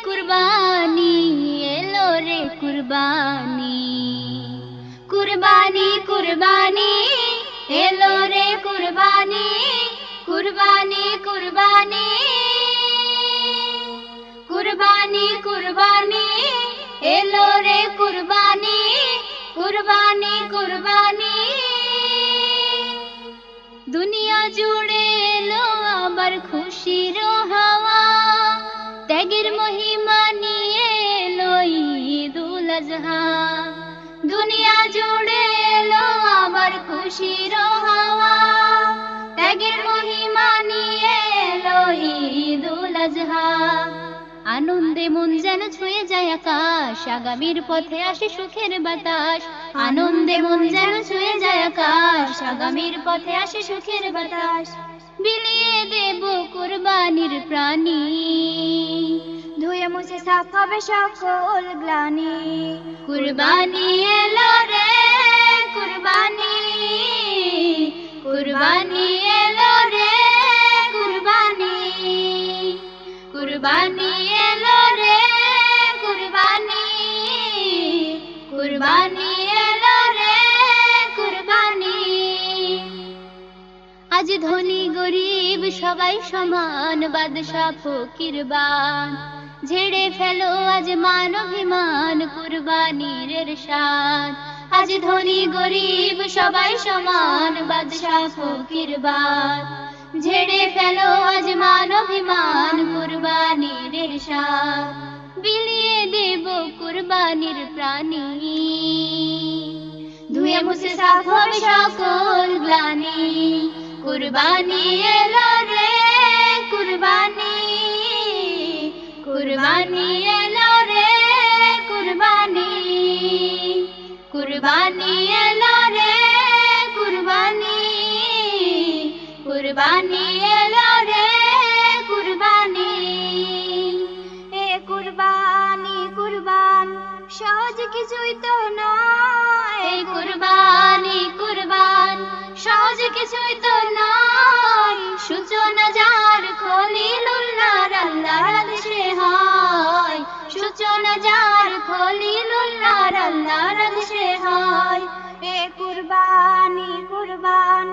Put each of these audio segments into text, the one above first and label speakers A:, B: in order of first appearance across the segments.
A: কুরবানি এলো রে কুরবানি, কুরবানি কুরবানি এলো রে কুরবানি, কুরবানি কুরবানি, কুরবানি কুরবানি এলো রে কুরবানি, কুরবানি কুরবানি। দুনিয়া জুড়ে এলো আবার খুশির হাওয়া, ত্যাগের মহিমা নিয়ে এলো ঈদুল আজহা। দুনিয়া জুড়ে এলো আবার খুশির হাওয়া, ত্যাগের মহিমা নিয়ে এলো ঈদুল আজহা। আনন্দে মন যেন ছুঁয়ে যায় আকাশ, আগামীর পথে আসে সুখের বাতাস। আনন্দে মন যেন ছুঁয়ে যায় আকাশ, আগামীর পথে আসে সুখের বাতাস। বিলিয়ে দেব কুরবানির প্রাণী,
B: ধুয়ে মুছে সাফ হবে সকল গ্লানি।
A: কুরবানি এলো রে কুরবানি, কুরবানি এলো রে কুরবানি, কুরবানি এলো রে কুরবানি, কুরবানি এলো রে কুরবানি। আজ ধনী গরিব সবাই সমান, বাদশা ফকিরবান ঝেড়ে ফেলো আজ মান অভিমান, কুরবানির ইরশাদ। আজ ধনী গরিব সবাই সমান, বাদশা ফকিরবান ঝেড়ে ফেলো আজ মান অভিমান, কুরবানির ইরশাদ। বিলিয়ে দেব কুরবানির প্রাণী, ধুয়ে মুছে সাফ হবে সকল গ্লানি। কুরবানি এলো রে কুরবানি, কুরবানি এলো রে কুরবানি, কুরবানি এলো রে কুরবানি, কুরবানি এলো রে কুরবানি।
B: এ কুরবানি কুরবান সহজ কিছুই তো নয়,
A: এ কুরবানি কুরবান সহজ কিছুই তো নয়। সূচনা যার খলিলুল্লাহর আল্লাহর আদেশে হয়, সূচনা যার খলিলুল্লাহর আল্লাহর আদেশে হয়।
B: এ কুরবানি কুরবান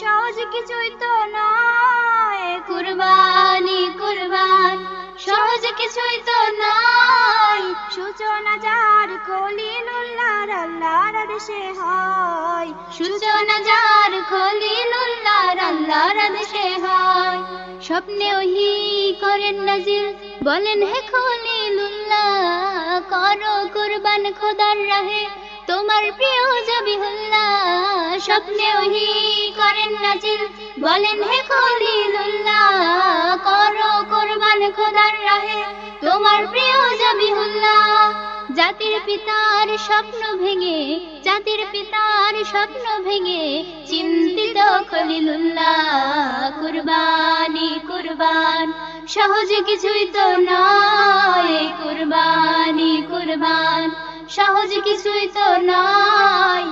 B: সহজ কিছুই তো নয়,
A: কুরবানি কুরবান সহজ কিছুই তো নয়।
B: সূচনা যার খলিলুল্লাহর আল্লাহর আদেশে হয়,
A: সূচনা যার খলিলুল্লাহর আল্লাহর আদেশে হয়। স্বপ্নে ওহী করেন নাজিল বলেন হে খলিলুল্লাহ, করো কুরবান খোদার রাহে তোমার প্রিয় জবিহুল্লাহ। স্বপ্নে ওহী করেন নাজিল বলেন হে খলিলুল্লাহ, করো কুরবান খোদার রাহে তোমার প্রিয় জবিহুল্লাহ। জাতির পিতার স্বপ্ন ভেঙে, জাতির পিতার স্বপ্ন ভেঙে চিন্তিত খলিলুল্লাহ। কুরবানি কুরবান সহজ কিছুই তো নয়, কুরবানি কুরবান সহজ কিছুই তো নয়।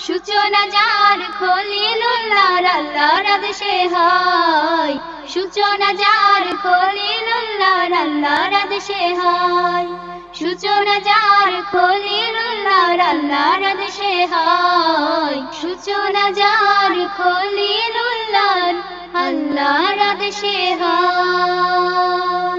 A: সূচনা যার খলিলুল্লাহর আল্লাহর আদেশে হয়, সূচনা যার খলিলুল্লাহর আল্লাহর আদেশে হয়। সূচনা যার খলিলুল্লাহর আল্লাহর আদেশে হয়, সূচনা যার খলিলুল্লাহর আল্লাহর আদেশে হয়।